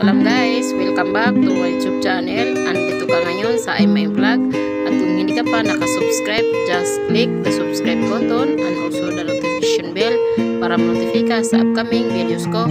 Salam guys, welcome back to my YouTube channel. Andito ka ngayon sa my vlog. At kung hindi ka pa nakasubscribe, just click the subscribe button and also the notification bell para ma-notify ka sa upcoming videos ko.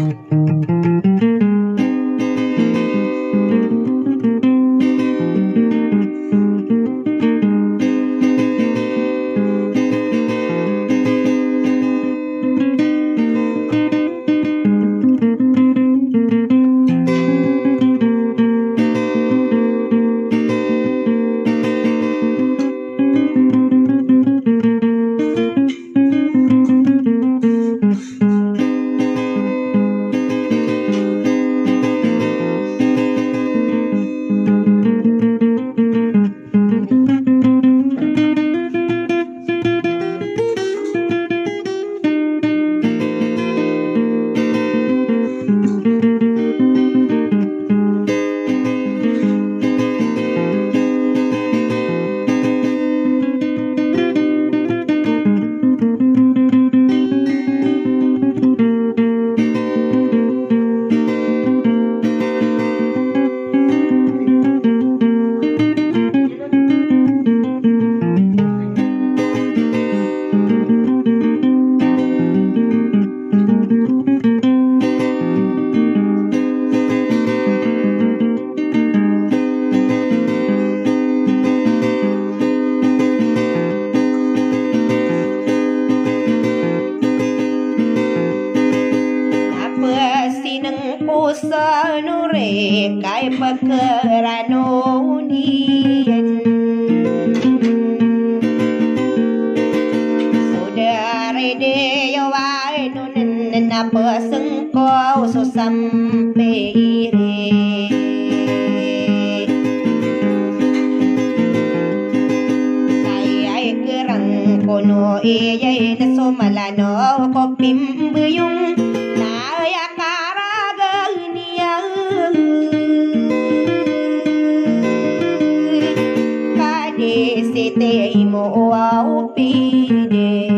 Sa nure kay pagkeranonian saudara deyo ay nunan na pasengko so sampai ay kerang kono iyay na sumalano ko pimbuyong sete mo au pide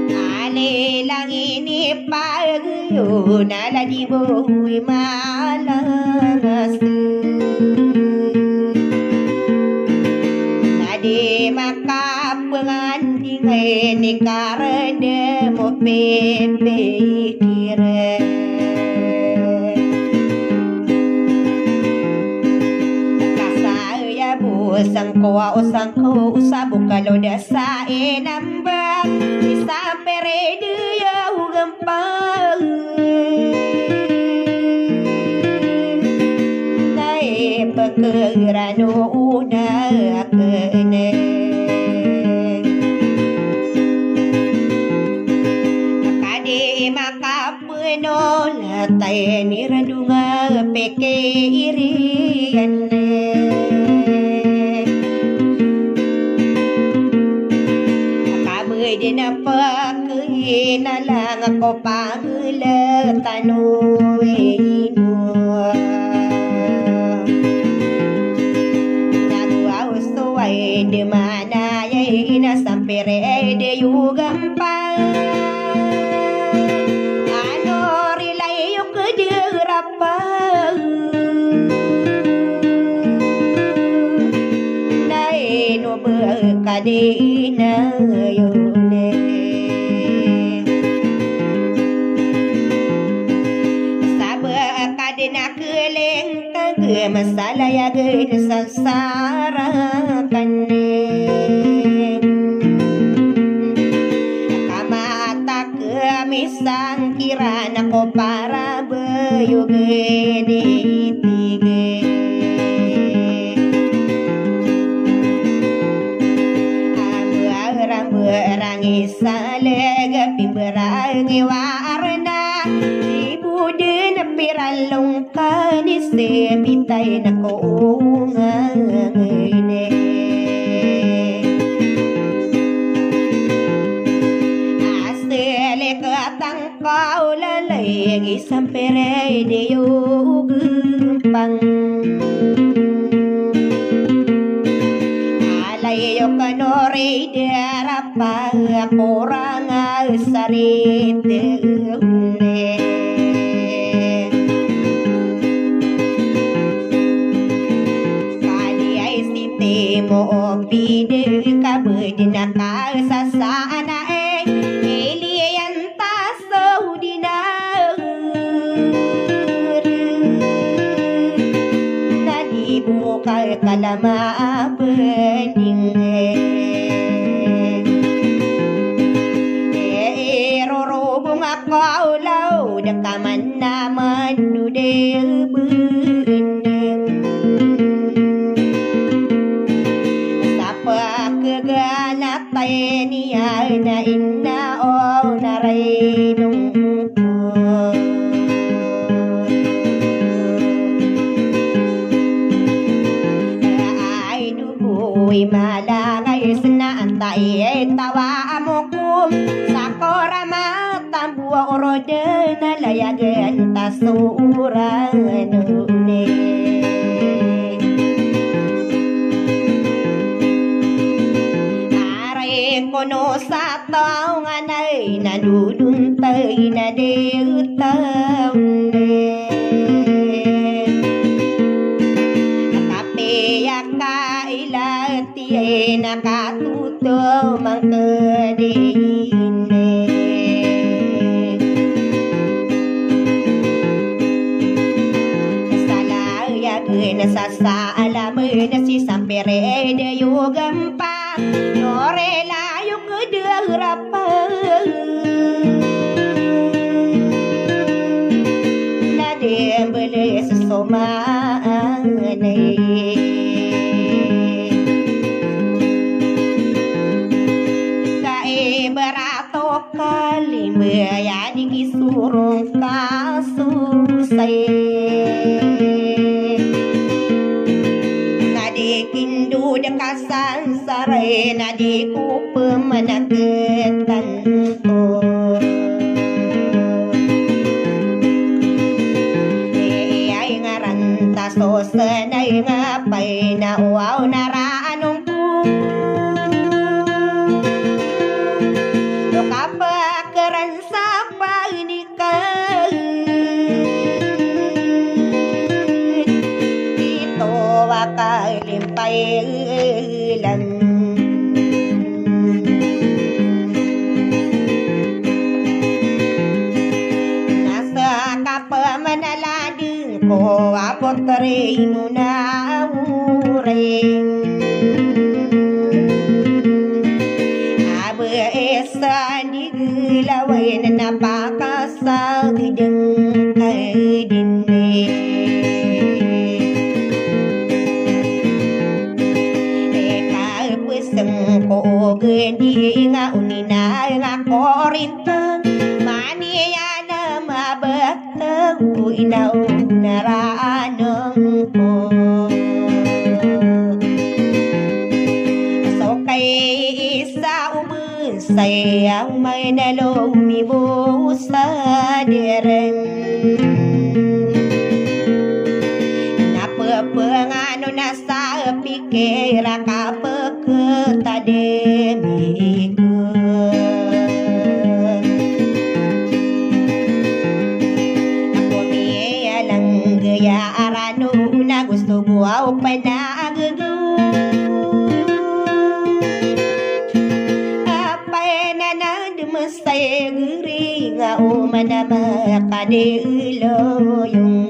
ane lang ini pagyo nala di buwi malas nade makapengan dingai ni karede mo pepe kire sangko sangko usabo kalau dasa enambang bisa perede ya gampang nae pekerano una kene kade makapeno latai ni radunga peke irian dinapa kena lang ako pagla tanuin mo nagawa gusto ay di mana ay inasampere de yugampang ano rilay yung kadirapang naino berkadina yun masalah ya gede sasarakan kamata kemisang kirana ko para bayo gede tige abu-arang isalega pimberangi warna ibu den piralong kanis bitay na ko ngane asele katang kaulalay isang pere de yugumpang alay yo kanore de arapa kurang sarit kali ai sinte mo pide ka bedina ka sasana elian taso dina nadi buka kalama bening kau lau dekaman nama nude bendeng sapa kegana tani ana inna o narainung ai dugui malangai sena antai tawa amukum sakorama tambua orodena layagan tasuranune are kono satau nganai nadudun tai na deutaune tapi yaka ilati nakatuto mangkedine sasa alam si sampere de yugampa nore la yuk de rapa na de bele soma ne kae berato kali ya di surung kasusai kindu dekasan sarai nadiku pemanaketan ai ngaran taso senai ngapai na wow naraanong ku lokapa keran sapa ini kan ito wakal pailan nasa kapamanalading ko apotray mo na uring abe esa digilaway na napakasagdang kaidine ko gendi nga unina nga korinta maniya na mabatau inaw naraanong ko so kay isa umusay ang may nalomibo sa deren napapangano na sa pikira kapag tademiku ako miya lang gaya arano na gusto buaw pa na agago apay na nandumastay guri nga umanama kadilo yung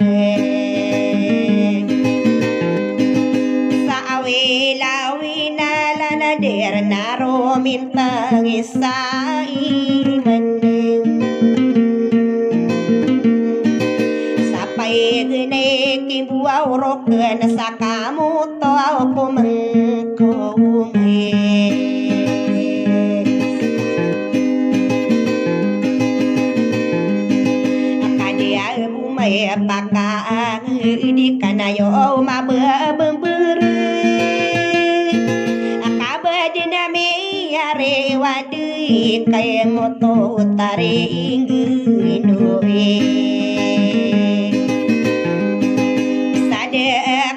lawi na lanader na romintang isa imaning sa paigane kibuaw rokan sa kamuto kumangkungi akadia bumay pakaang di kanayo mababembur wadui kaya moto utare inginoe sade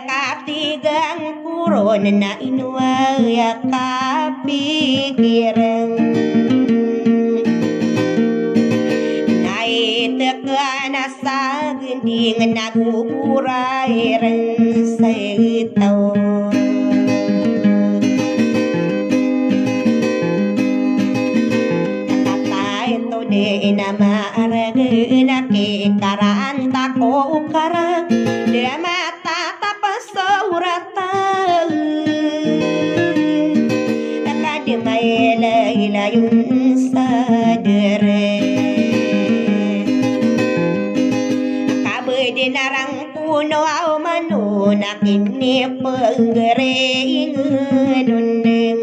katigang kuron na inuwa ya kapikiran ding naguguray rin sa itaw. Nakatay to di na maarag na kikaraan tako ukarang di matatapas sa uratan. Nakadi may layun sa dere. Dinarang puno au manu nakini penggering nundeng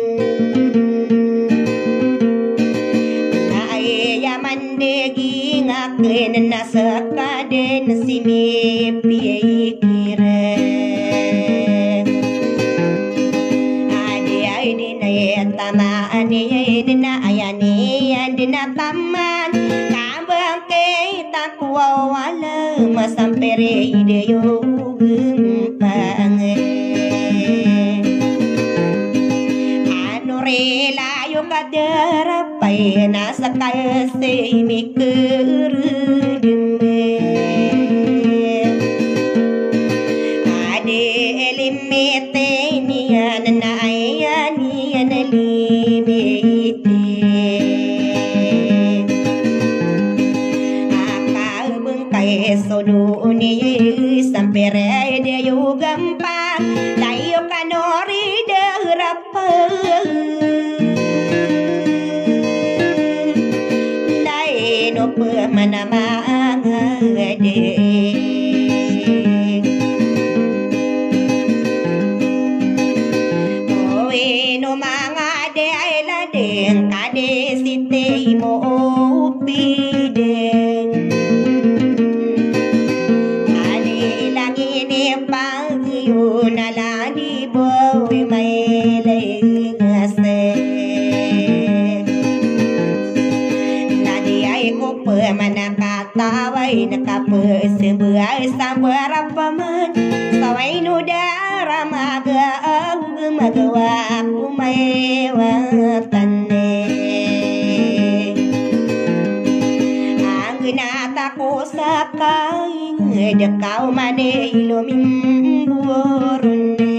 Ay mandegi ngaken nasakaden simi pikire Adi ay dinay tamaan ay dina ayani dina taman kabang kay takwa wala masampere ideyo gempang anu rela yo kadarapay nasa kalse mikerudeme ade elimete niyan na ayani analimete sodo ni sampere de yo gampang layo kanori de rapa dai no pemana mangade oe no mangade ai la den kade site mo pideng nalani boy may lengase nadi ay ko pemanakataway nakapesebuay sambar paman saway nudara magawa kumay watane ang ginata ko sa kain dekau mane iloming burunde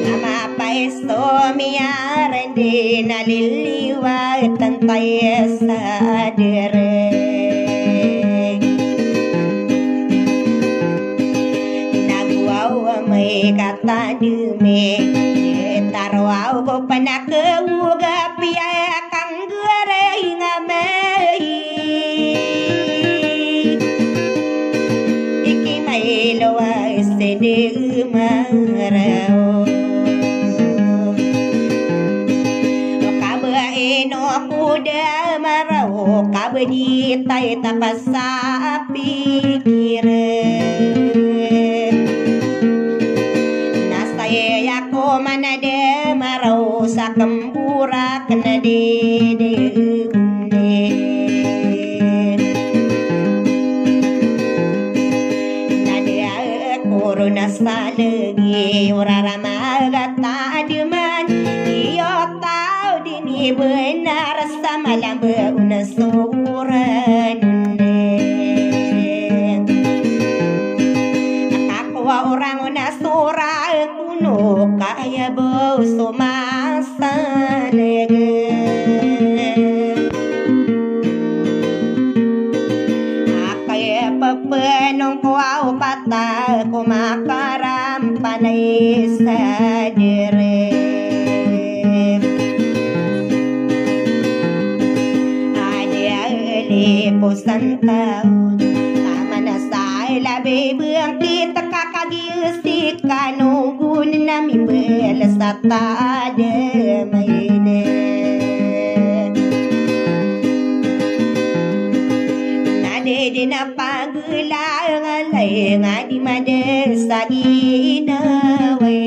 nama paisto miarende naliliwa tantay sadere nagwaw may katadume tarwaw ko panakawuga piya kang gare ngamay iki may lawa sede marao kabae no kuda marao kabadi tay tapasa pikire nasaya ko manade marao sa kembura kena de corona salegi orarama gata diman iyo tau dini benar samalam beuna suran akakwa orang nasura kuno kaya bau somasa lege pepenong kuau patah kumakaram panai sadere ada ele posan tahun tamana sai labe beang kita kakagil si kanunggun nami belasata ada maine dina pagelang alay nga di mades sa ginawe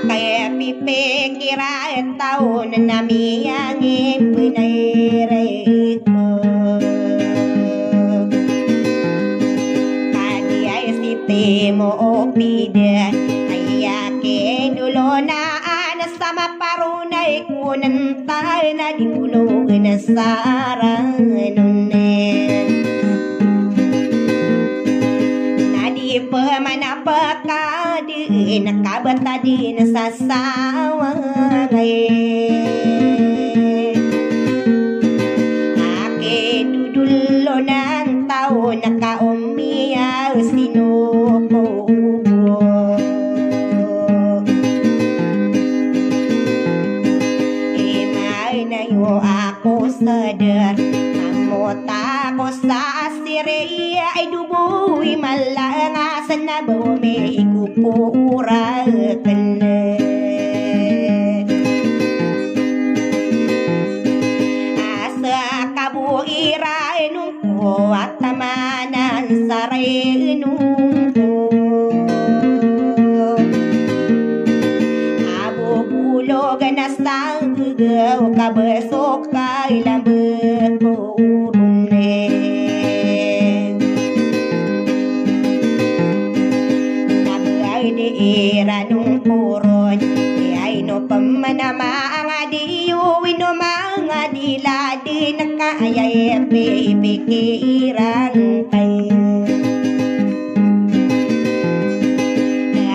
kaya pipikira taon na miyangin pinayray ko kadi ay siti mo pide ay yakin dulo na sa maparunay ay kunanta na di pulo na saranon nadi pamanapaka di nakabata di nasasawa ake dudulo ng tao nakaumiyaw sinuko ako sadar mamota ko sa sireya ay dubuhi malangasan na bumi ikupura ka na asa kabuiray nung ko at tamanan sa renung ko abubulogan na sa gagaw kabasok kay lambot ko urunin nabay di ira nung puron ay no pamanama ang adiyo wino mga diladi nakayay pipikirang kayo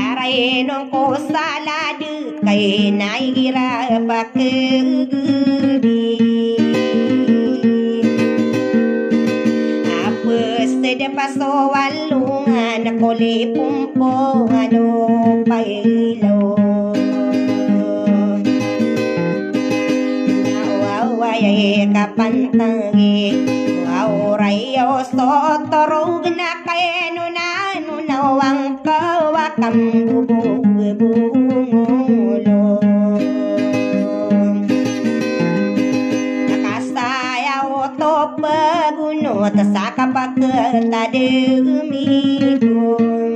aray nung ko saladu kay naigira pakagudi apos de paso walungan ako lipumpo ano pailaw nawaway kapantangi wawrayo sotorog na kay nunawang kawakam bubungulo pagunot sa kapagkatademigon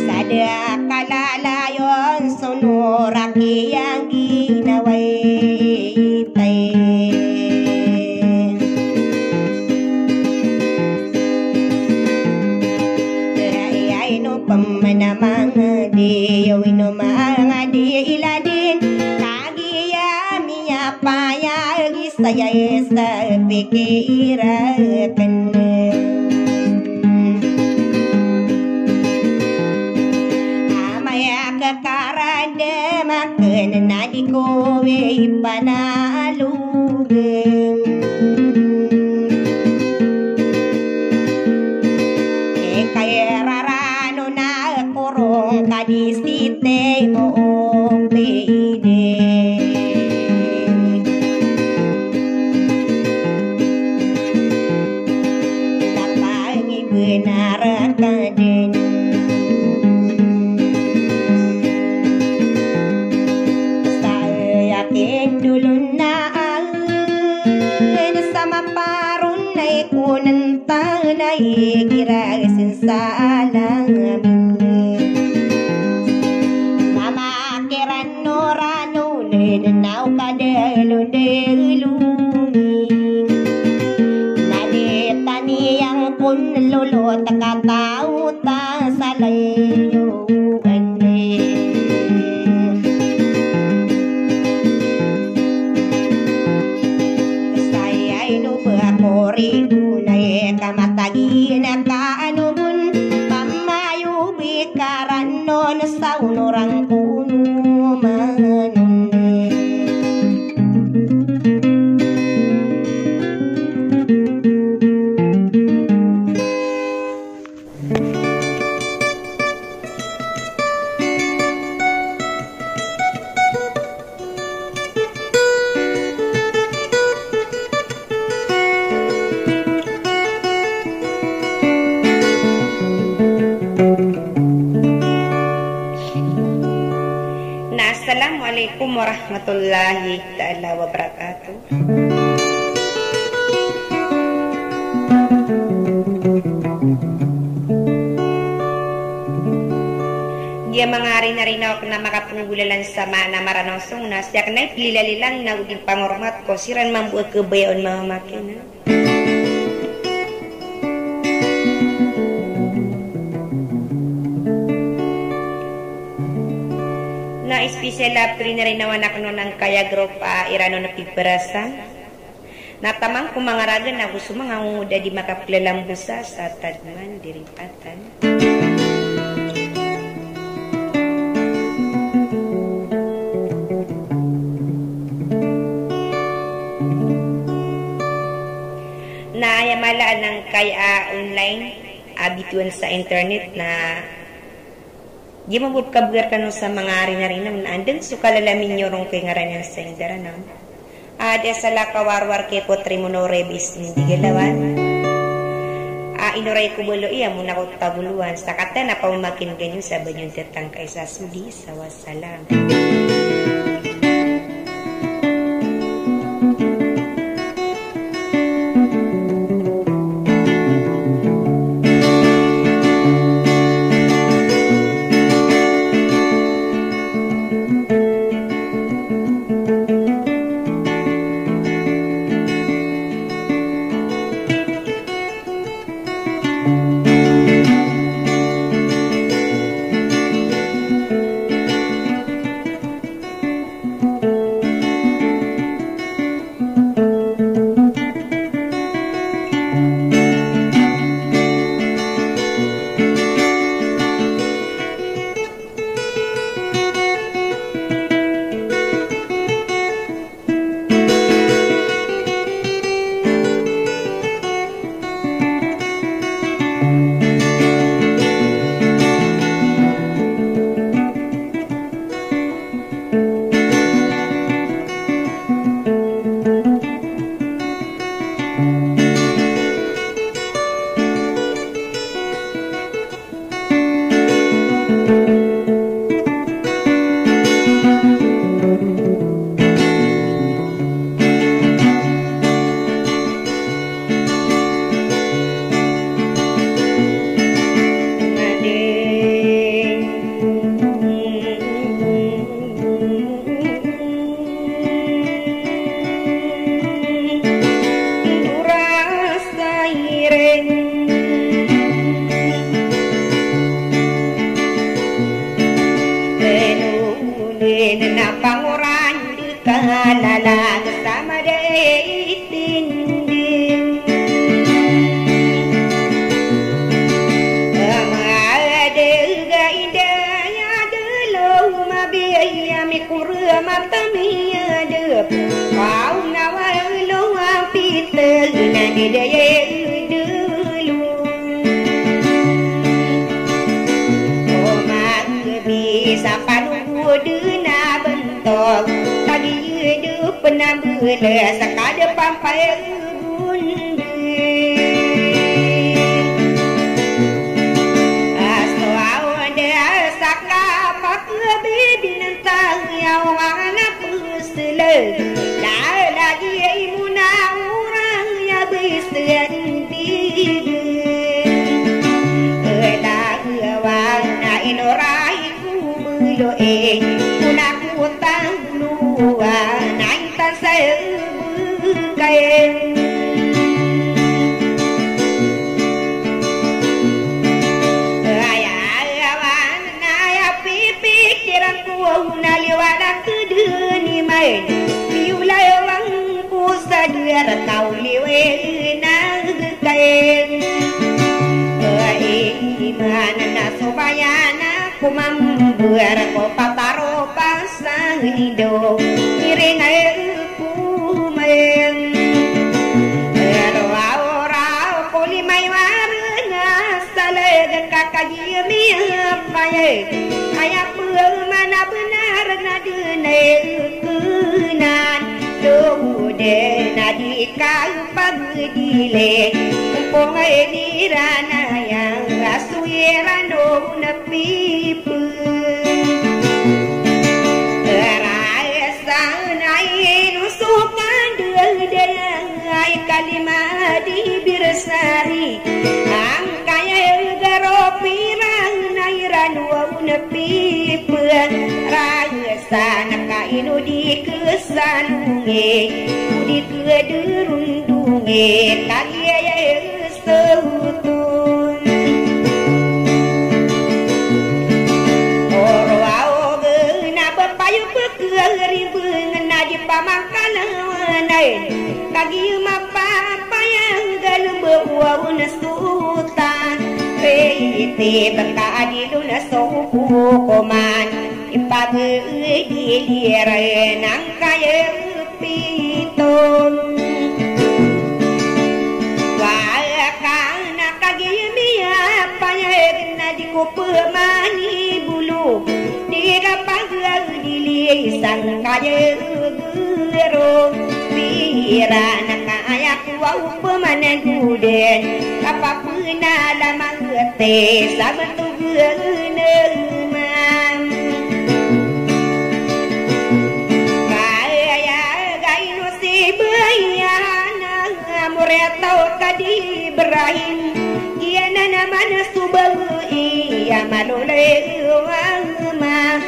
sada kalalayon sunuraki ang ginaway tay ay no pamanamang di yawin no mga di iladin payag saya sa pikiran amaya kakaranda makan na di ko panalugem kaya rarano na kurong kadisite mo pide benar kaden saya yakin dulu na sama parun ay kunanta na kira sinsalang mama kiran norano nenau kadelo delungi yang pun lolo takatau ta salayo ane saya inu bakori gunay kamatagi na kaanubun pamayu bikaran non sa unorang puno manun Assalamualaikum warahmatullahi ta'ala wabarakatuh. Dia mangari na rin ako na makapanggulalan sa mana maranong sungnas yak na itilalilang na uding pangormat ko siran mambuat kebayaon mga makina. na espesyal na rin anak no ng kaya grupa irano na piperasan. Natamang kumangaragan na gusto mga nguda di makapaglalambusa sa tadman diripatan. Naayamalaan ng kaya online abituan sa internet na di mabut kabugar ka no sa mga ari-ari na andun so kalalamin nyo rong kay ngaranyan sa indara no ada sa lakawarwar ke potri mono rebis hindi galawan inuray ko bulo iya muna ko tabuluan sa kata na paumakin ganyan sa banyong tetang kay sa sudi sa wasalam. lain kagi mapapayang galumbawa unasutan Pete baka adilun soku koman ipagiliran ang kaya piton Wakang nakagimiya payag na di ko pemani bulu di kapag dilisan kaya gero Pira nakaya kuwa pemanan duden kapag lamang te sabtu geuneuman kaya gainu si bayana mureto kadi Ibrahim iana namana subau iya malole ma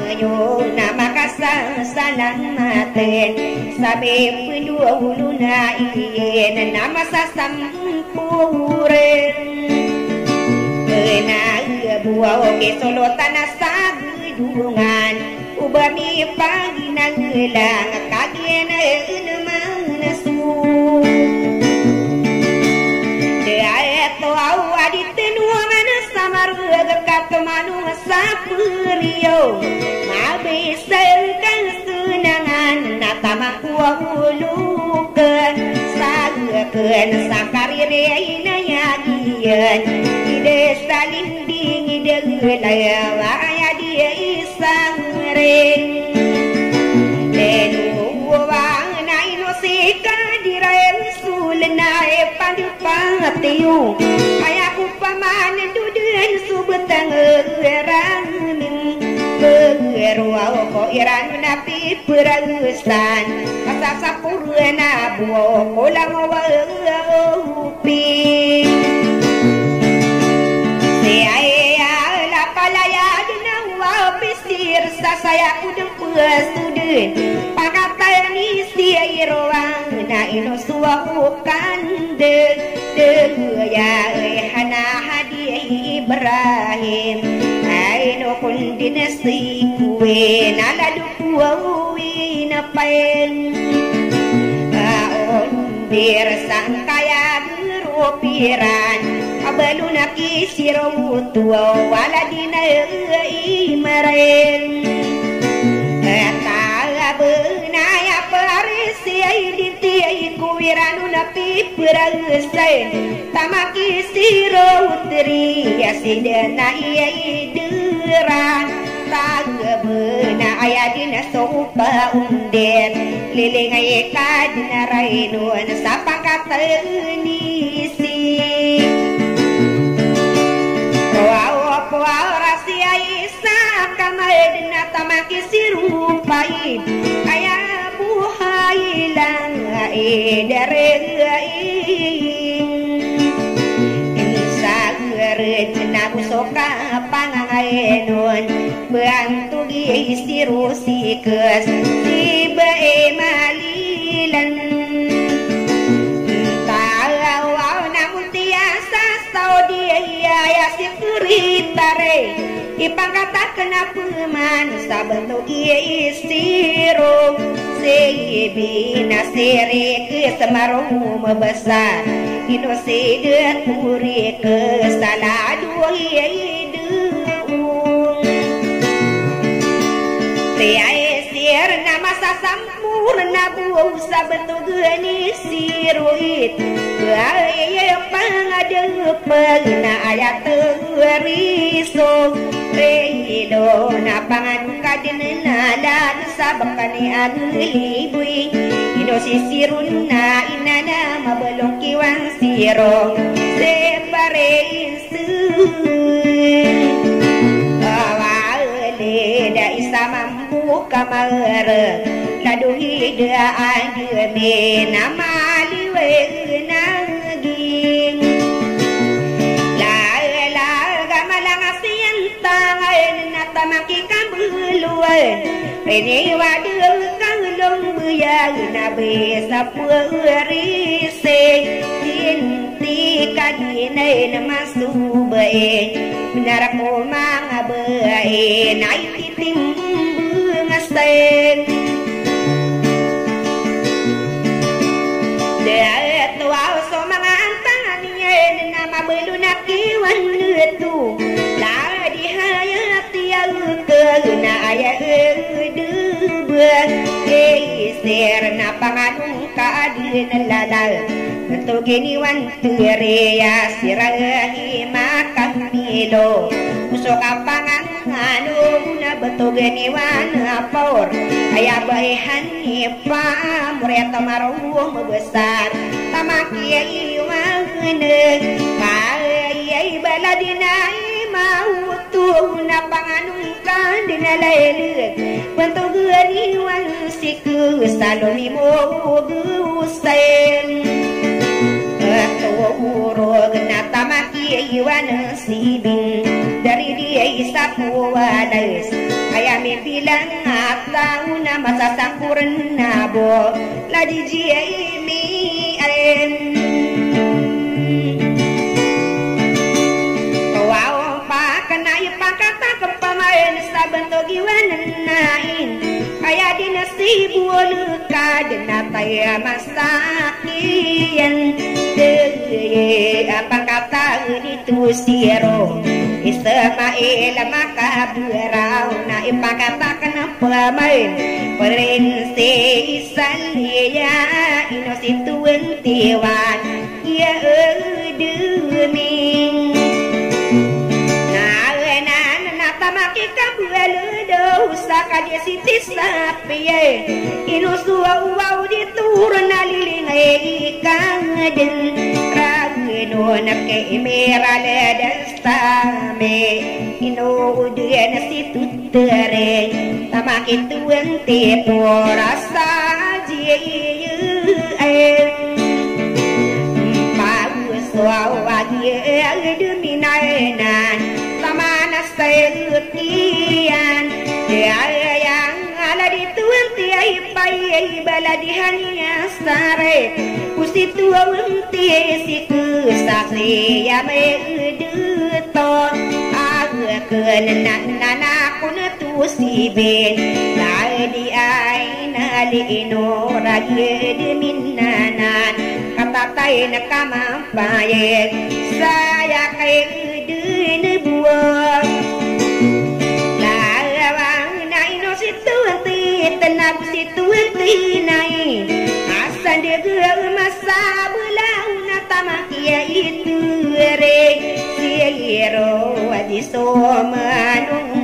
ayo nama kasang salang maten sabe pendua uluna iena nama sasampuren kena buah oke solo tanah sagudungan ubami pagi nang gelang kagena mana su deato awadi tenua mana samar gekat manu sapurio mabisarkan senangan natama kuah ulukan sageukeun sakarire ina yagian ide salinding ide geulaya aya dia isangren lenu wang na inosika diraen sulnae padpatiu ayaku paman duden subetang erang Berua ko iran napi peragusan Asak sapurna buo kolang upi Saya la palaya dinawa pisir saya udeng puasuden Pakatay ni siya iroang na inosuwahukan de ya hana hadiah Ibrahim Aino kundin si kuwe naladu kuwi na paen aon bir sangkaya rupiran abaluna kisiro tuwa wala dina imaren Beuna ya parisi dinti kuwiranu napi perasen tamaki siro utri ya sidena iya ideran tagebeuna aya dina sopa unden liling aya kadina rainun sapakateunisi rahasia isa kamadna tamaki sirupai aya buhailang isa geureuceuna busoka pangaenon bantu istiru sikeus tibae malilan ya sikuritare ipangkatakeun apeman sabentuk ieu istiro seibina sere ke semaruh membesar ino sedet puri ke salah dua ieu Tiai sir nama sasampurna buah sabentuk geni siruit Gaya pangadepeng na ayat teriso Rehido na pangan kadinena dan sabakani aglibui Ino sisirun na inana mabelong kiwang sirong Separe insun da isa mampu kamar laduhi da ademe nama liwe naging la gamalang asian tangan natamaki kabuluwe rene wadul kalong buya nabe sapurise dinti kadine namasube benar ko mga bae naititim ngaseng aya ser na panganung kaadin lalal to gini wan tureya sirahi makamilo usok apangan anu na beto gini wan apor aya baehan ipa mureta maruh membesar tamaki iwane kai baladinai mau tu na panganung kadina laelut bentuk geni wan siku salomi mo gusen uro genata maki iwan sibing dari dia isapu wadas ayam bilang atau nama sasakurna bo ladi jia ini pakata kepamain sabentuk iwanan nain kaya dinasibul kadena taya masakian deye apa kata itu siro Ismail maka berau na ipakata kenapa main prinsessan ya inosituan tiwan ya demi tamaki kabuelu do usaka dia sitis lapie inusua uau diturun aliling ikang den rageno nake imera ledestame ino uduen situtere tamaki tuen te porasa jie pau wagi duminaenan tamana sayutian dia yang ala dituan tiai pai baladihan ya sare kusitu unti siku saksi ya meduto aga kenan nana kun tu sibe ladi aina lino ragi diminanan kata tai nakama paye saya kai dene buah tenang situasi naik asal dia masa belau natamak itu re siero adisomanung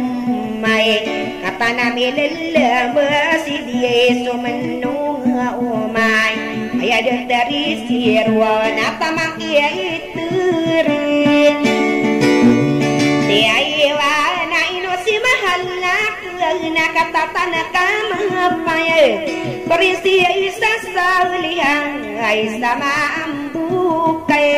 mai kata nami lelah masih dia somanung umai ayah dari siero natamak itu re dia wana inosi mahalak na katatan kamapaya berisi isa saulihan isa maambukai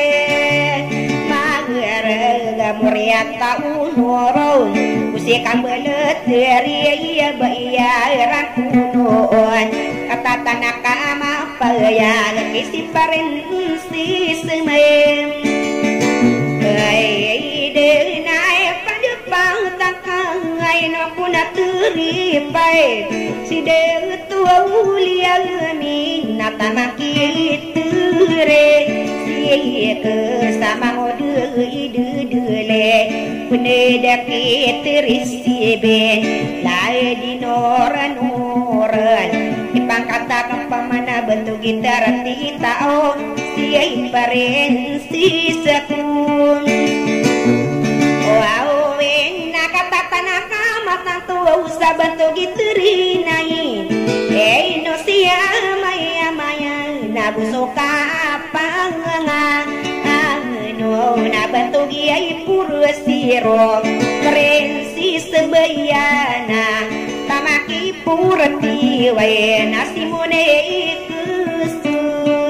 magerga muriata unoron usikan belet dari bayaran kunoon katatan kamapaya kisi parensi semem no puna turipai si de tua ulia mi nata maki ture si ke sama ngode ide dele pune daki terisi be lai di noran ipang kata kepamana bentuk gitar tita o si paren si sekun wow kata tanah kamat tua usah bentuk giteri naik no siya maya maya nabusoka apa no na bentuk giai puru siro keren si sebayana tamaki purati wae nasi mune ikusut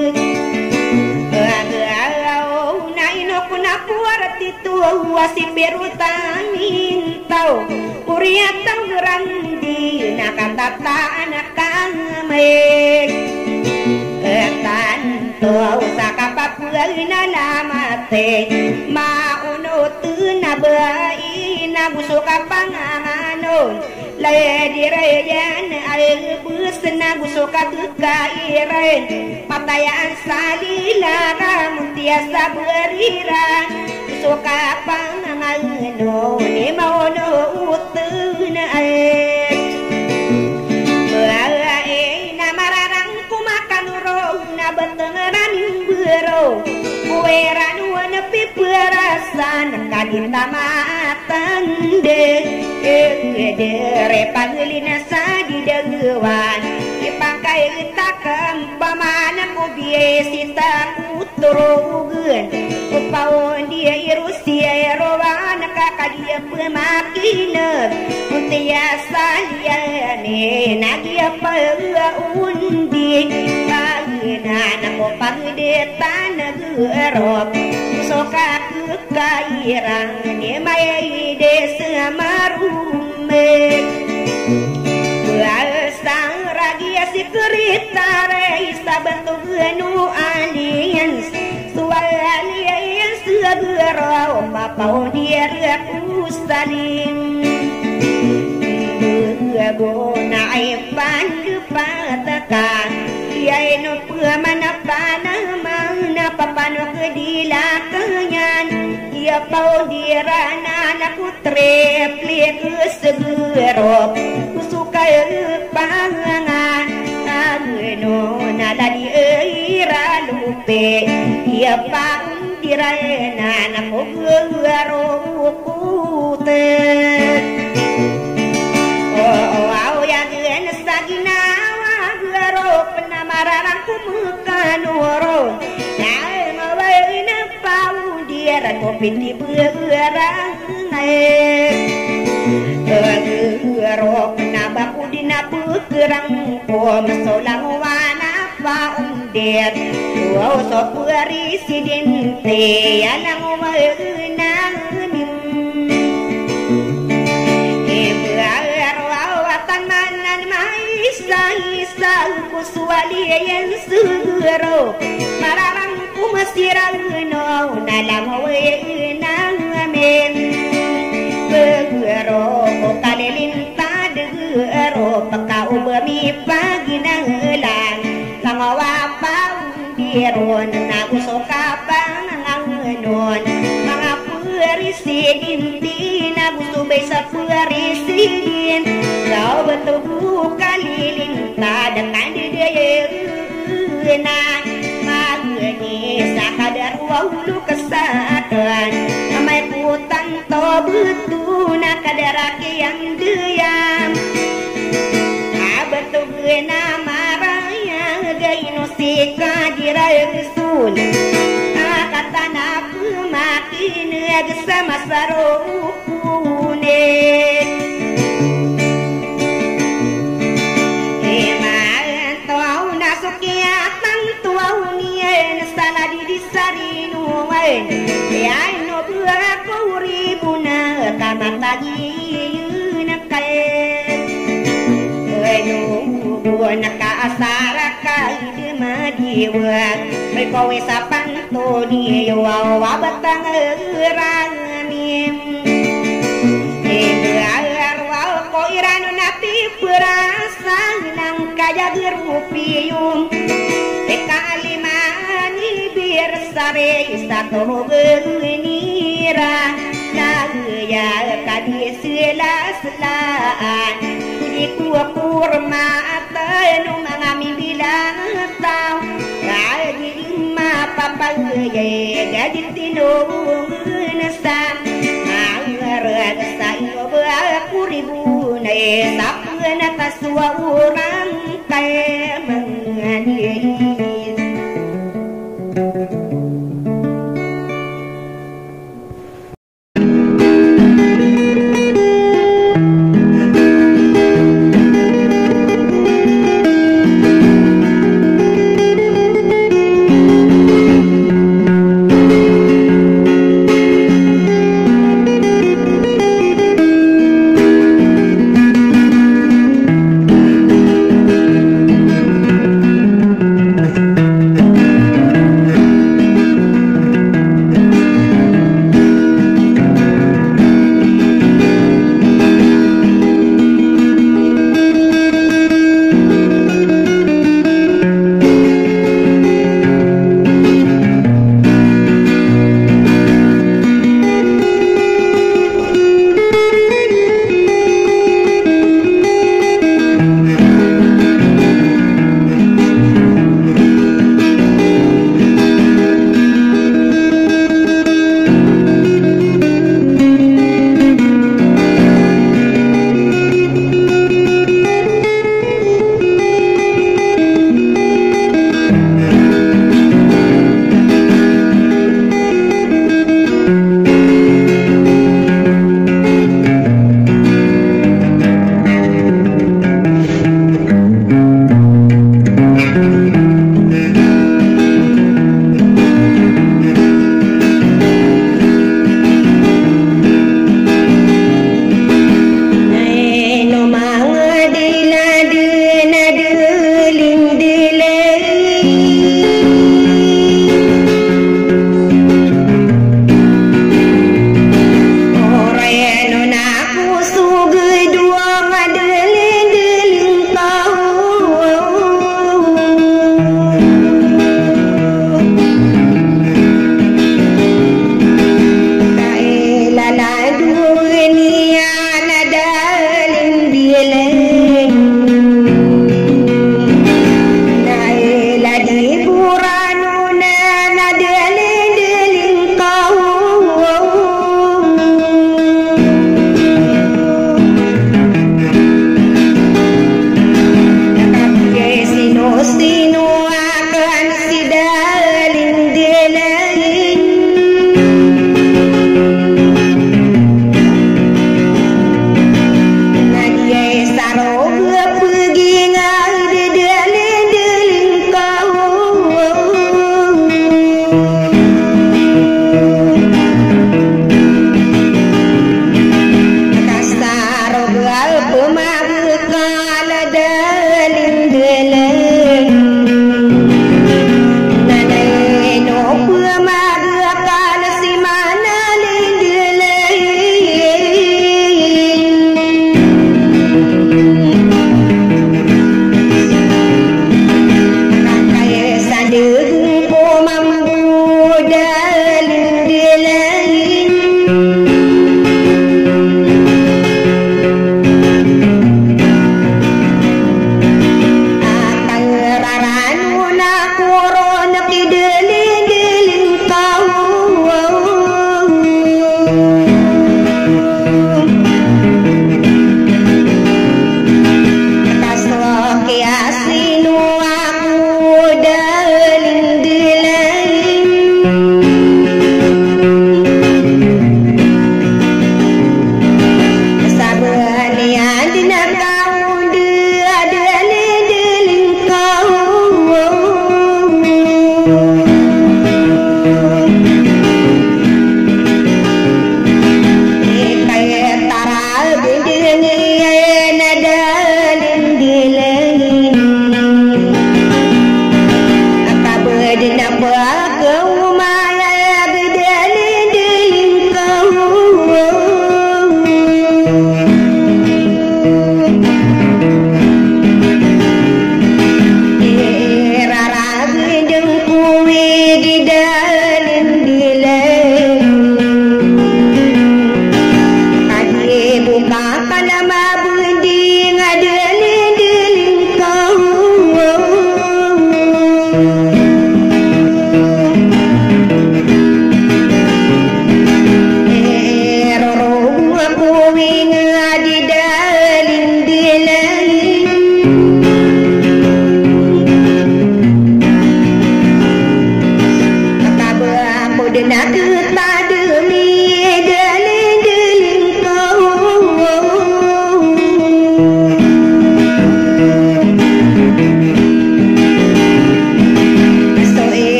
wasi perutanin tau kuriatang gerandi nakatata anak kamek tanto usaka papua nalamate mauno tuna bai nabusuka panganon lae direyan albus nabusuka tukairen patayan salila mutiasa beriran suka pangangano ni mau no utuna tande dere paglina sa di daguan ipangkai takam pamana ko biesita uturugun upaon dia irusia rowana kakadia pemakina untia saliane nagia pa undi pagina nako pagde tanag erop soka kairang ne mai de samarume sang ragia si kerita reisa bentuk nu aliens sualian segera mapau dia aku salim bona ipan pataka ia no mana pana mana papano kedila kenyan ia pau dirana aku treplik segera suka pangangan ageno nada di ira lupe ia pang dirana aku gero kute oh ya gen sagina gero penamaran ku mukanoro dia kopi di berang gerok nabaku di nabu gerang pom solang wana pa undet wow so presidente alang menang manan maisa kusuali yang segero mararang mesirang no nalang wenang amen begero kalilinta degero pakau bami pagi nanglan langawa paudiron na usoka pangangon mga presiden na gusto besa presiden kau betul kalilinta dengan dia na sakadar wahulu kesakan amai putan to betul nak kadarake yang diam abatu gena maraya gaino sika dirai kesul kata nak makin gesama sarukune sari nuai ya no bua ko ribuna kamatagi nakai enu buana ka asara kai de madiwa mereka wesapan to di wa batang ranim wa ko iranu napi perasa nang kaya gerupium sare satu genira nagya kadi sila selaan di kurma atau mangami bilang tahu kadi ma papa ye gadi tinung nesam ngar sai aku ribu nae sapna taswa orang kaya mengani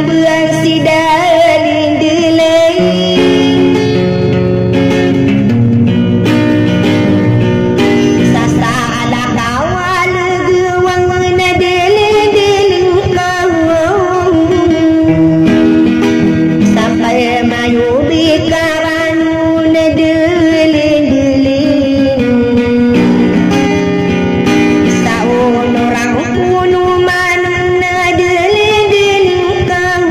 buang si dalin delay sasa ala kawal gewang na delin delin kau sampai mayu bikaranu na delin delin saun orang kuno mana na delin delin kau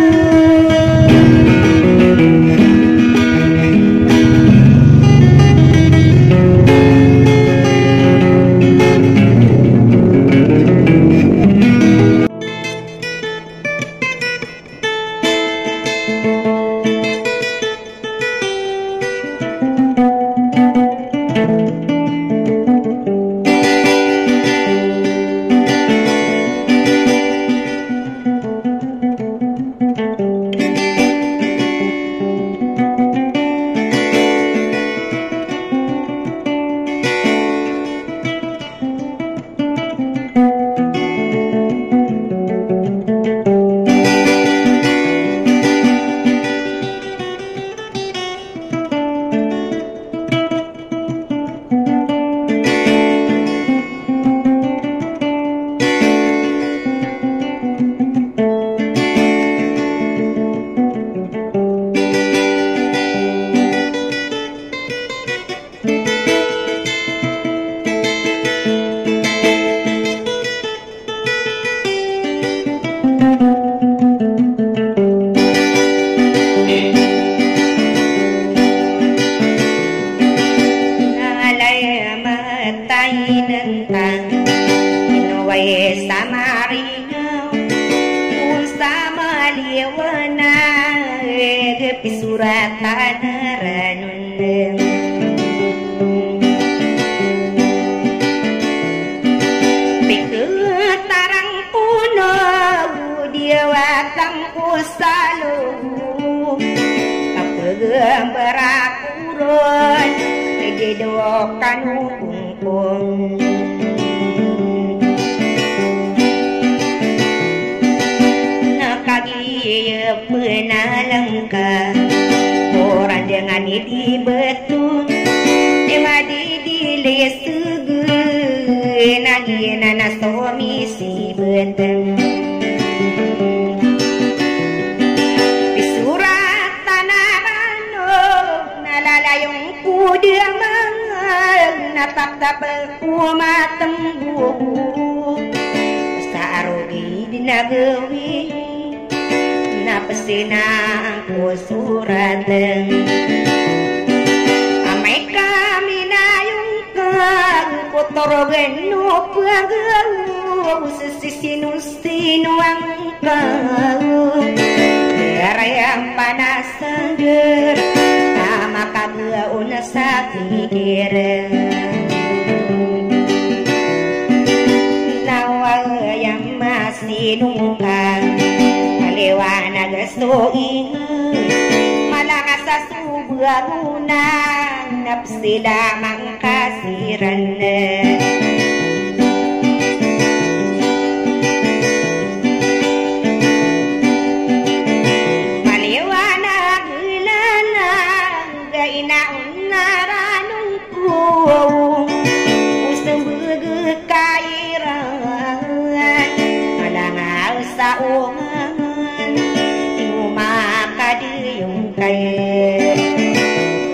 Suratan ranundeng tarang kuno dia watang kusalu kapegem berakurun jedokan kungkung penalangka orang dengan di betul dengan di lesugu nagi nana suami si benteng di surat tanah rano nalalayong kudia mang natak tapel kumatem bubu sarogi dinagawi napasina ko suratan amay kami na yung kagpotorogan no pagaw sisino ang kau karayang panasander tama kagao na sa pikiran nawayang masinungkang liwanag so ingat malakas sa subarunan napsi lamang kasiran maliwanag ilanang gainaon naranong ko usang bagakairan malangaw sa umangan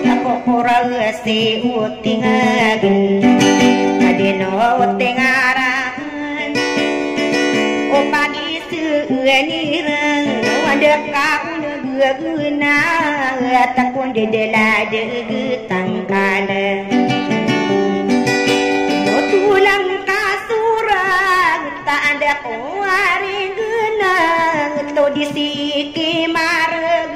ako kurang si utingagin adino utingaran o pag-isuaniran wanda ka unagaguna at akong didala-dagatang kalan no tulang kasurag taanda ko arigunang to disiki marag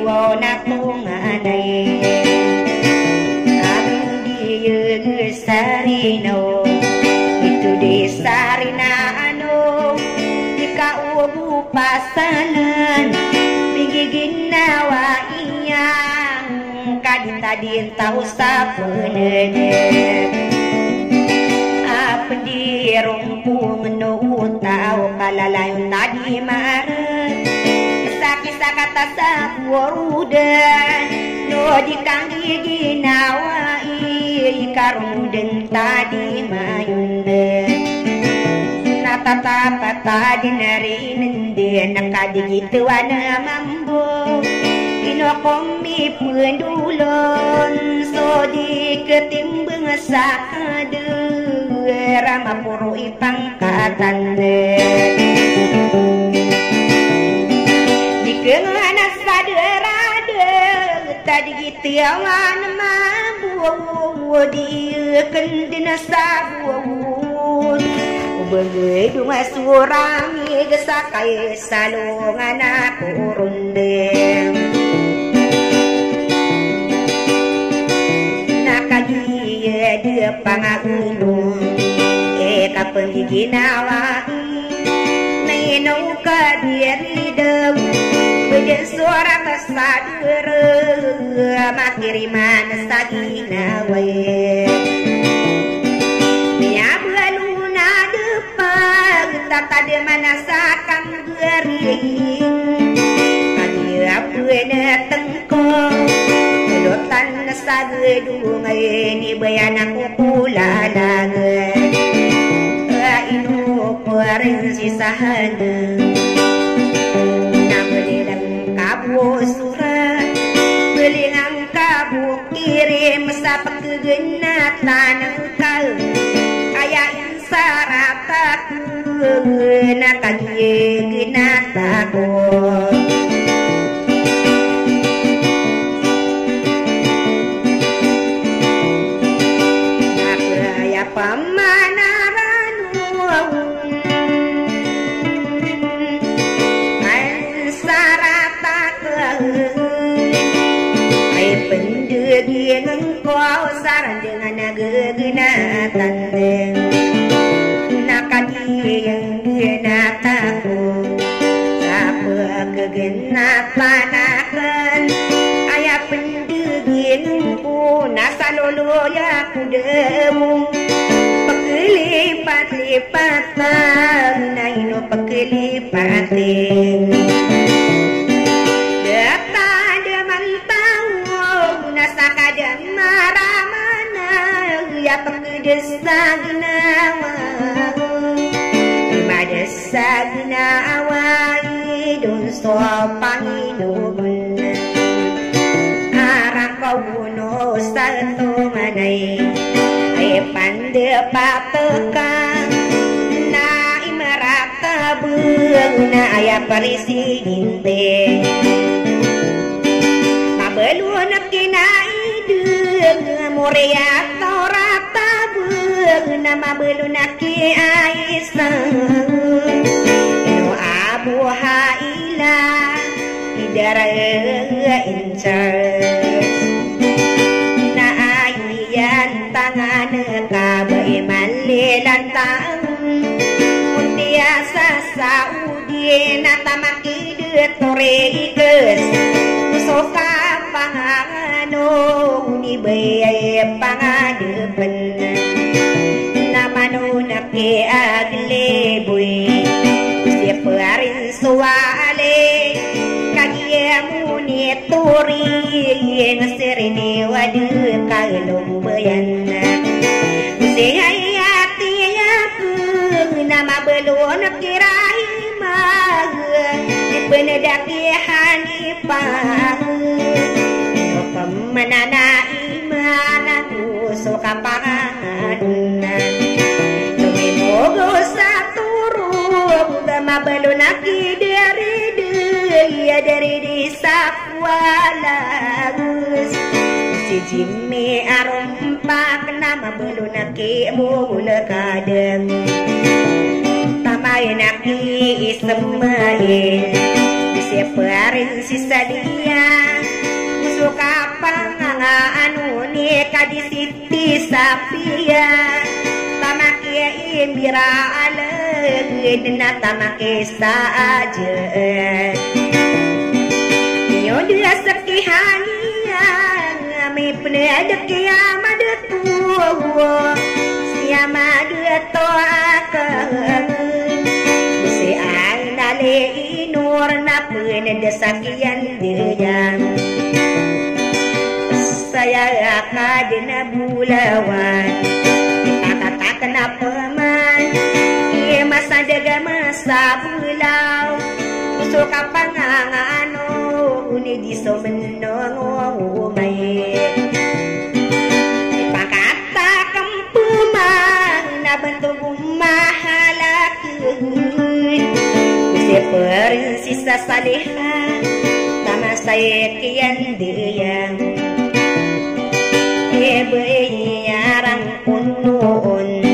buaw na tunganay ang diyo sarino ito di sarina ano ikaubo pasalan bigiginawa iyang kadita din tao sa punanip pendirong menurut tahu kalalayon tadi marah kisah-kisah kata saburudan no dikanggi ginawai karuden tadi mayunde natata pata dinarin de nakadigitu ana mambo inokomi pendulon so diketimbang sakade ramapuro ipangkatan dikengana saderade tadi gitu awan mambu dia kendina sabun begitu masurami gesakai salungan aku rundem nakadia dia pangagunung kapeng giginawa nino kadiri dem beda suara masadur makiriman saginawe tata de manasakan gering kadia puena tengko lotan sagedungai ni bayana kukulala inu paring sisahana nabelang kabu surat belingang kabu kirim sapak kegenatan kau ayah sarataku nakagie ginataku apa pamanaranu sarataku ay pendegin engkau saran dengan gegenatan yang genataku sapa kegenatan akan ayah pendeginku nasa lolo ya kudemu pekelipat-lipatan naino pekelipatin data deman tahu nasa kadang maramana ya pekedesa genawa sagna awai dun so panginoon arang kau buno satu manay ay pande patekan na imarata buang na ay parisi hinte mabelun kinaideng morea torata buang na mabelun kiaisang haila idara incharge na ayan tangan kabay malilantang muntia sa Saudi na tamakid toreikes uso ka pangano unibay pangadepan na manunak agleboy parin suale kagiamu ni turi yang serene wadu kalung bayana sehayati aku nama belum kirahimah dipenedaki hanifah pemenana iman aku suka pangadunan tumemogo mabalo naki dari dia dari desa Kualagus si Jimmy arumpak nama balo naki mula kadang tamay naki isemahe siaparin si Sadia suka pangangaanu ni kadisiti sapia tamakia imbira na tamake saja yo dia sekihania ngami pene ada kiamat tu siama dia to desakian dia saya akan bulawan kata kenapa man masa daga masa bulau usul kapangangano uni di so menongo may pakata kampumang na bentuk mahalakeun seperti sisa salihan nama saya kian deyang yarang unuun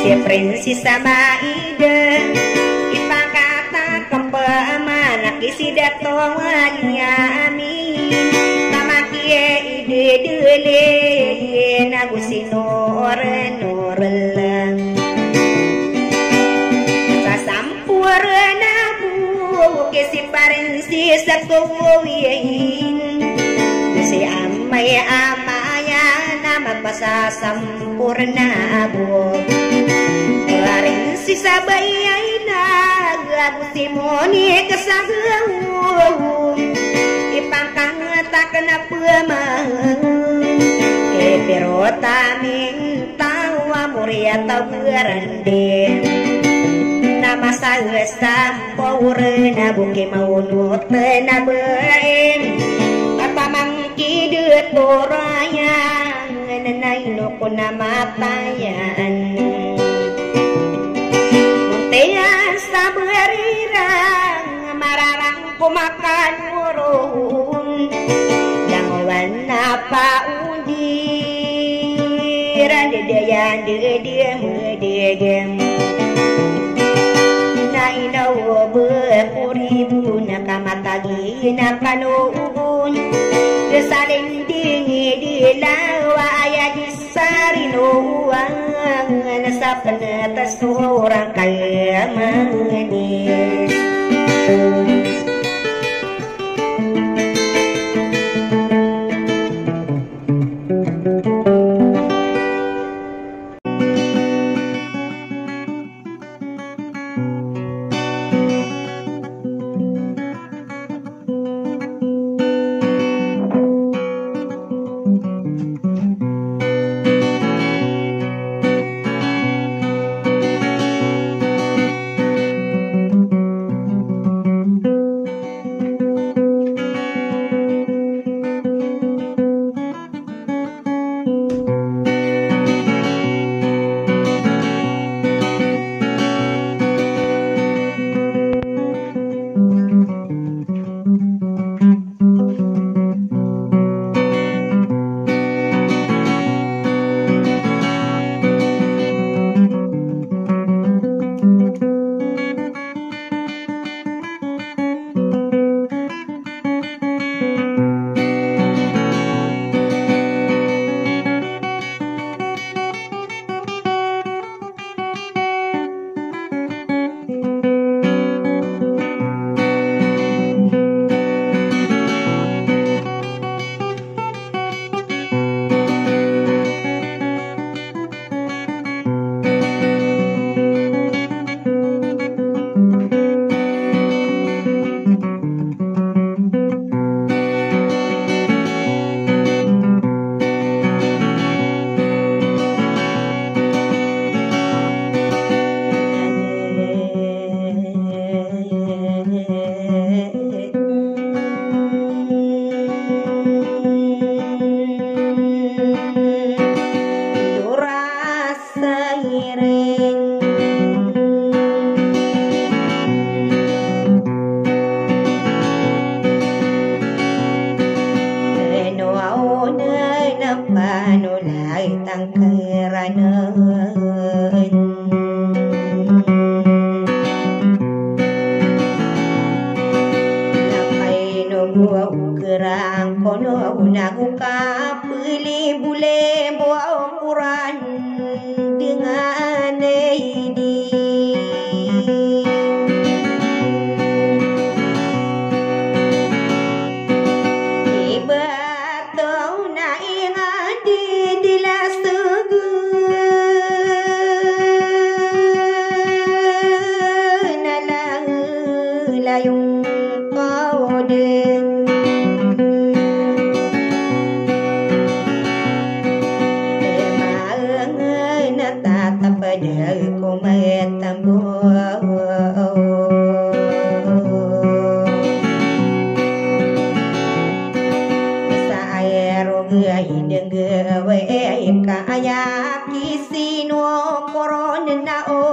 si prinsesa Maida ipakata kempamana kisi datong waliami tamakie ide dele nagusinor norelang sasampurna bu kisi prinsesa kowiin si amay amaya nama pasasampurna abo Paring si sabayay na gagusti mo ni kasagawong ipangkangatak na pamahal pero taming tawa muriya tawaran din na masagasambor na buki maunot na bain papamangkidut borayang nanayno ko na matayan muntiyan sa berirang mararang kumakan urun langawan na paundiran dedayan dedem nainaw berpuribu nakamatagi nakanuun saling dingi dilawa ayah disarinuang nasa penetas orang kaya manis kaya kisino korona na o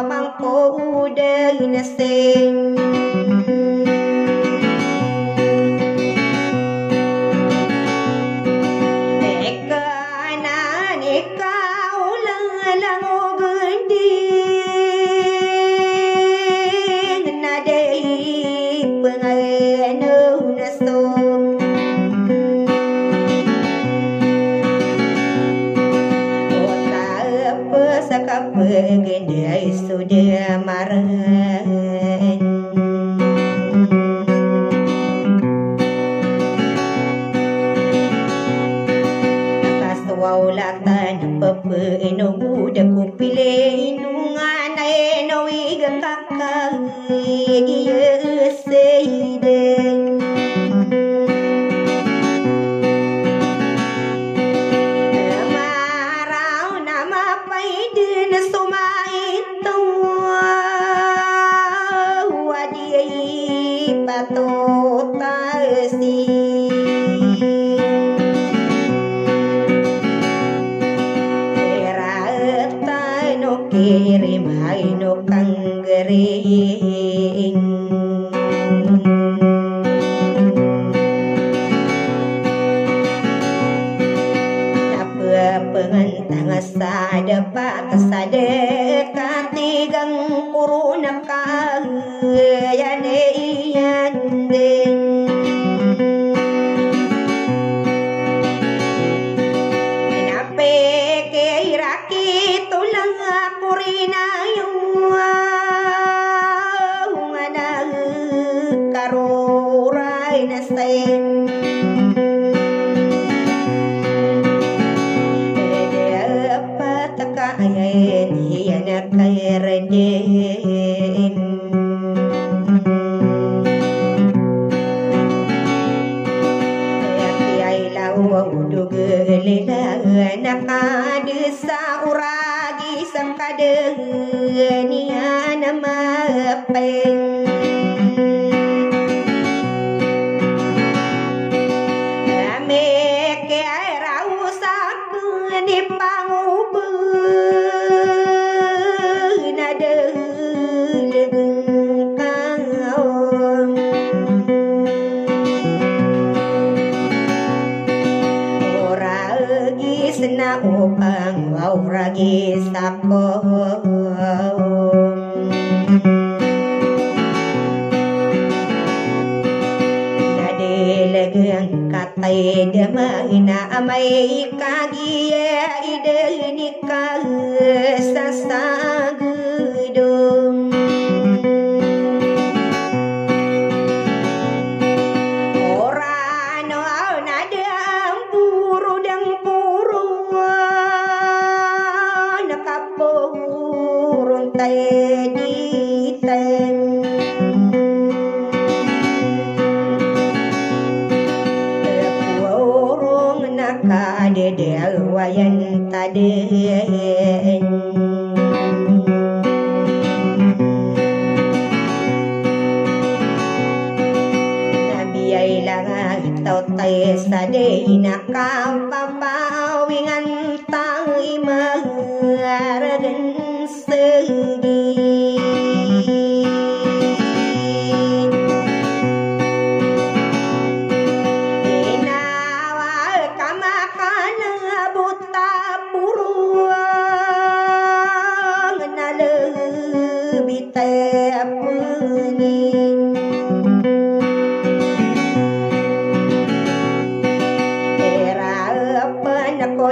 mangko uday na sing Gendai sudah maren Kaswawlatan pepeino budak kupile inungan aeno iga kakak Iya seiden kirim haino kang gering apa pengantang sada pak sada katigang kuruna kayane iyandeng nakadesa uragi sakadenian mapeng ameke rausak di pangubu nade na upang wauragi sako nadelegang katay damahina amay kagiya idenika sasagudong Kadedel wayan taden Nabiay lang itaw tayo sa day nakapapawingan tayo imaragan segi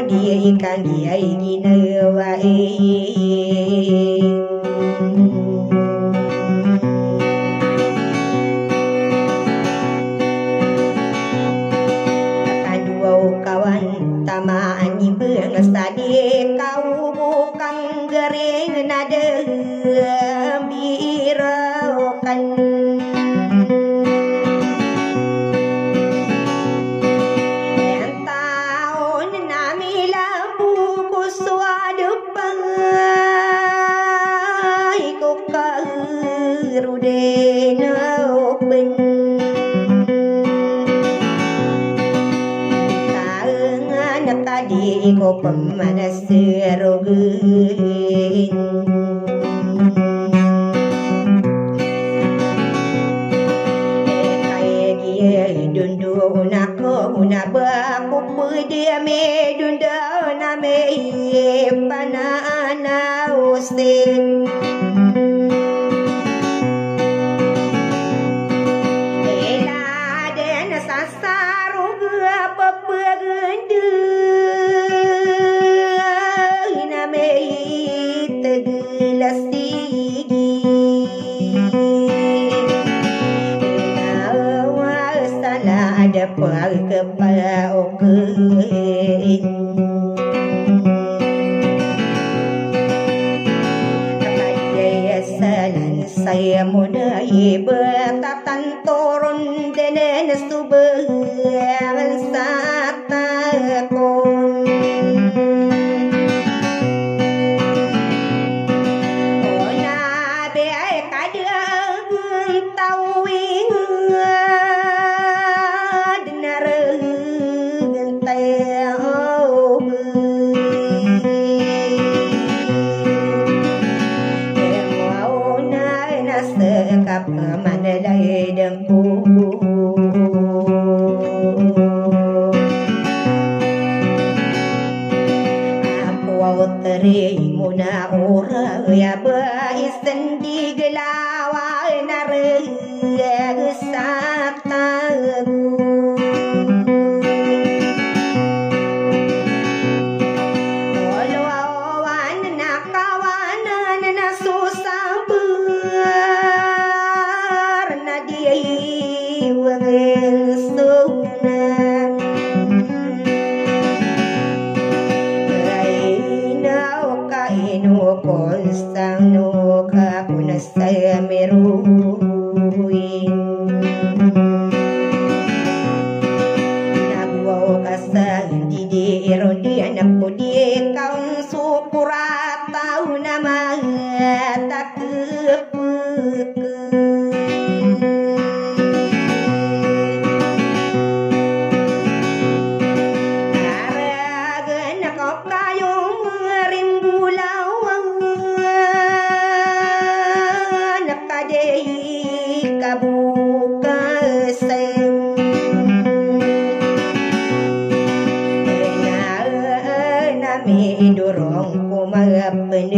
dia ikan dia ginawa kedua kawan tamaan ibeng sadi kau bukan gering nade birakan Lampu ko karudena open tangan tadi ko pemanas rogen una ba ko dia me dunda na me panana usten ela den sasaru apa pegendu na me tegelas tinggi ada par kepala okein Kaya salan saya mudai betatan turun denen subhan satakon Ona be kadang tawing sekap mana lai dengku aku terimu na ora ya bahis sendi gelawa nare gesataku Konsang no kapuna saya meruin Nagwaw kasang didi erodi anak pudi kaun supura tau nama tak kepeke Aragan kau kayong rimbulau kabuka sen na mi dorong ko magapened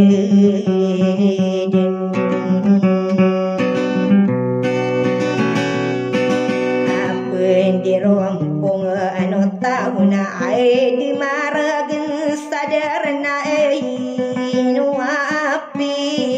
apen dirong kung ano tao na ay di maragan sadar na ay nuapikin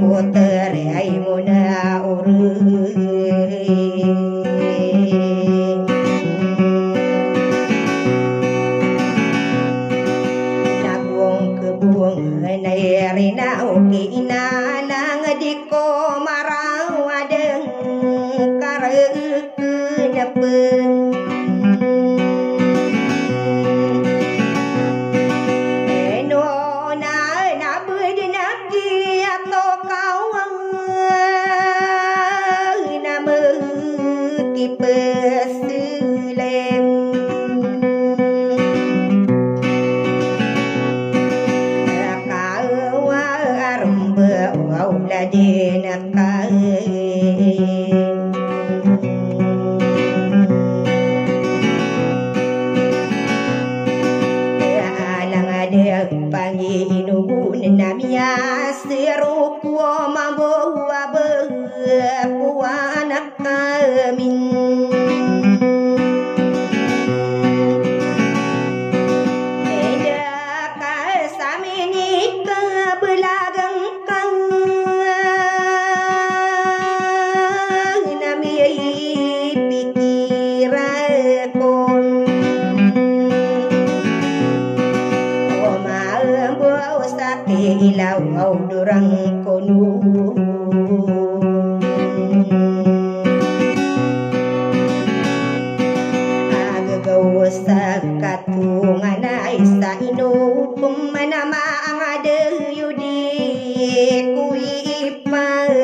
puter ay muna urun nagwong kebuang na rina oke inanang di ko marang adeng karek kenapeng ilaw durang kono agagawas sa katungan ay sa inupong manama ang adayudi kuipanen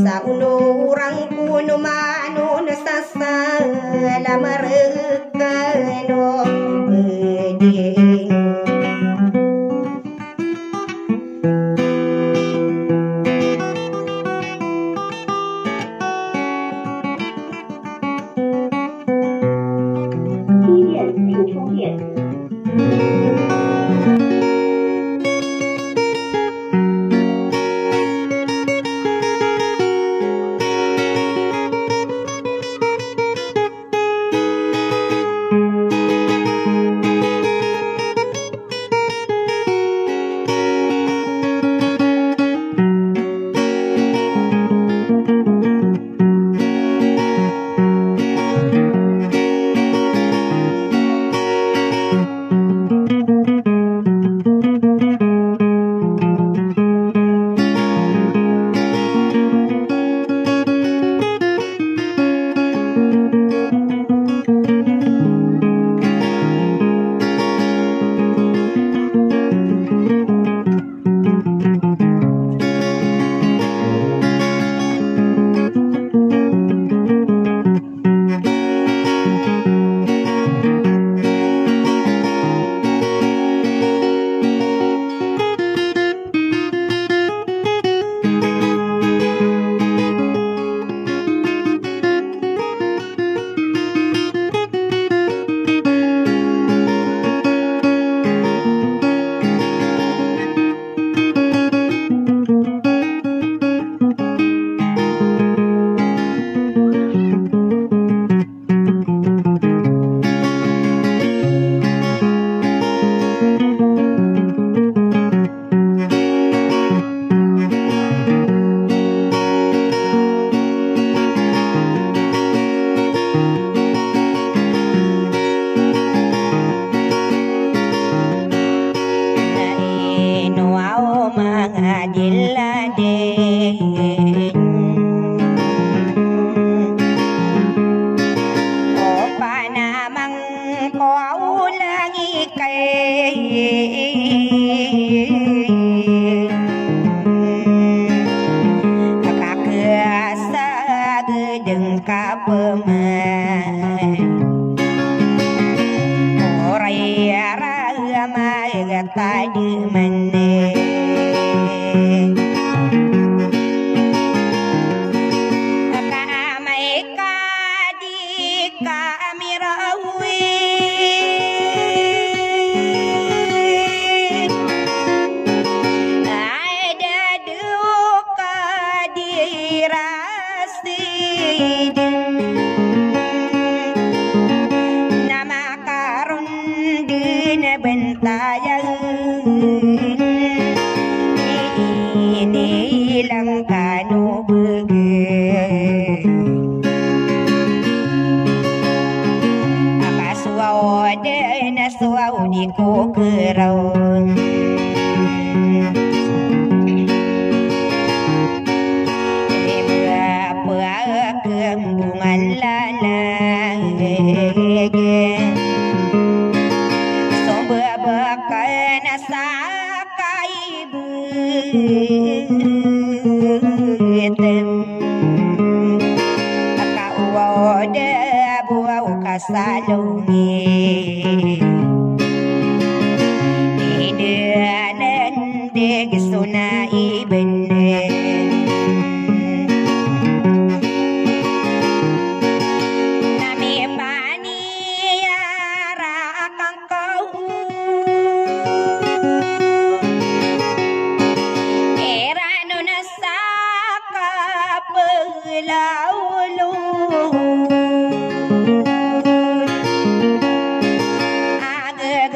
sa uno orang kuno mano nasasa lamarkano beding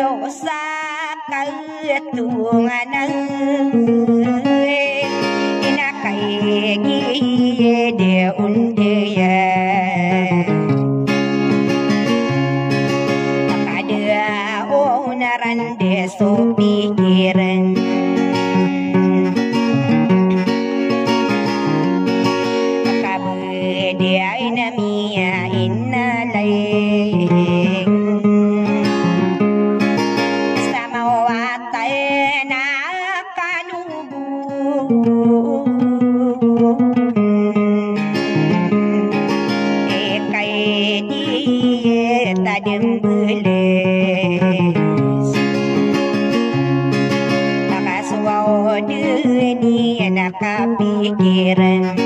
dosa ketungan inakai de unde ya kada onaran de so pikiran dia inamia innalai sama watena kanubu ekai dia tadem beles makaswa dunia nak pikiran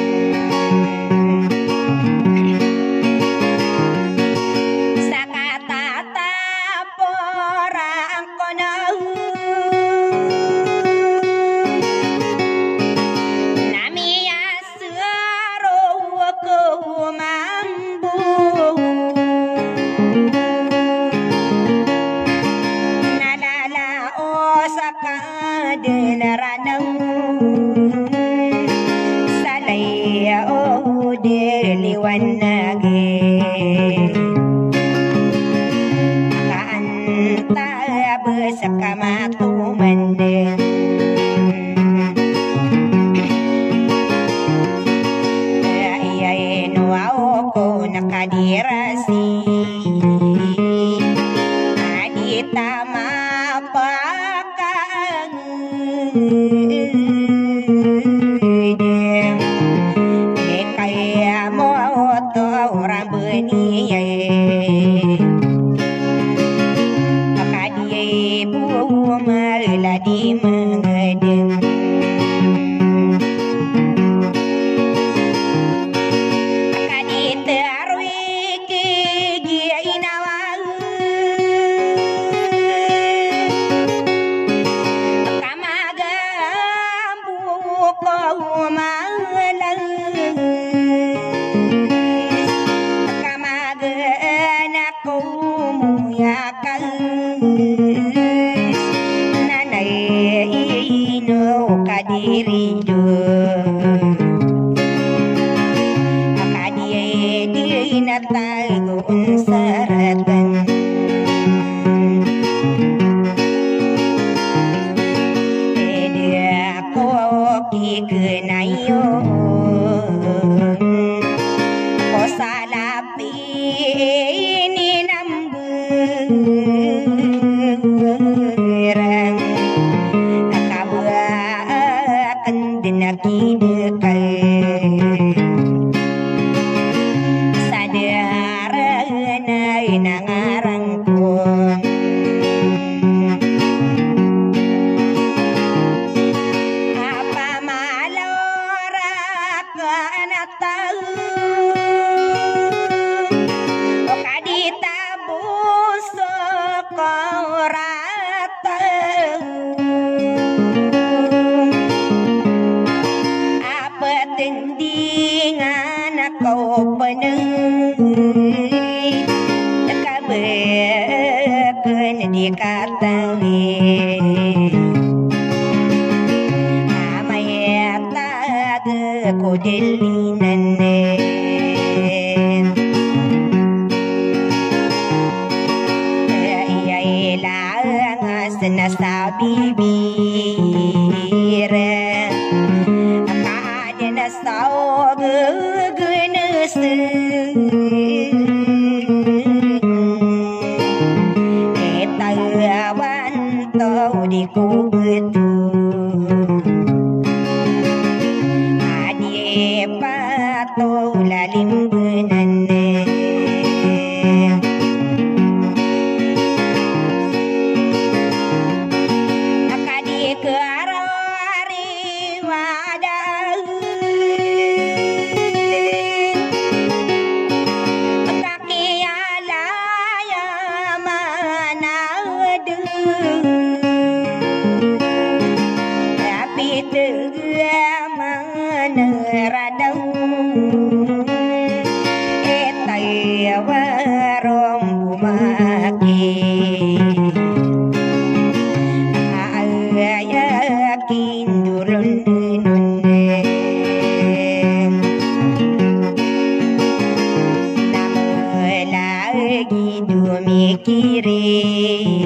beride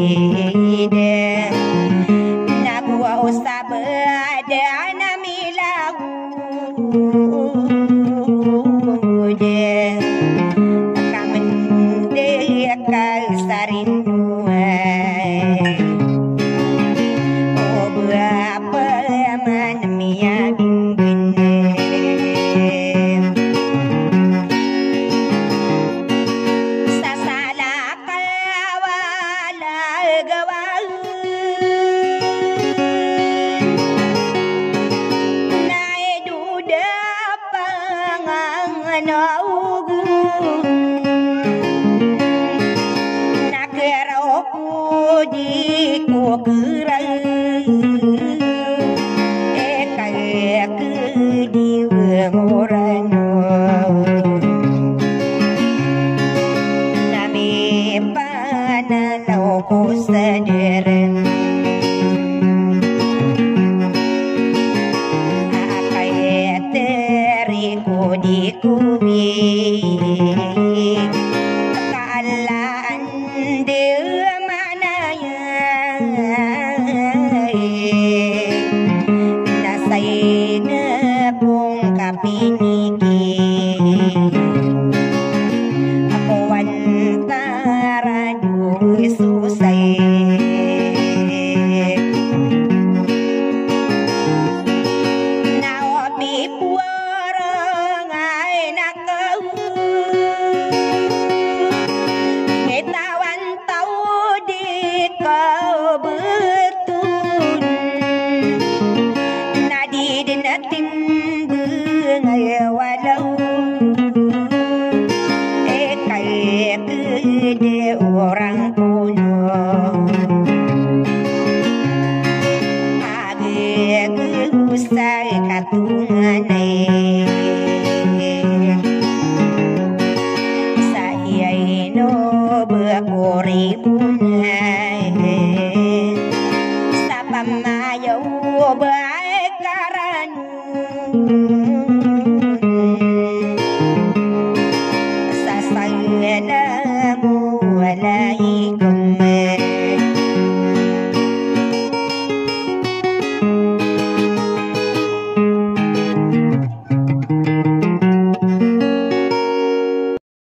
na buah usabada na milahu de kamen de kasarindu oh berapa manemia di ku kerai kaya ke di morano nabi pana lau ku sederem kaya teriku di kubi kalaan dia kapiniki ako antara dua susay nawapi puarang ay nakau ngetawan tau di kau betun nadi dinatim walau kayak gede orang punya agak usah katungan saya ino berkoribunnya sapa mayo baik karanu sasayana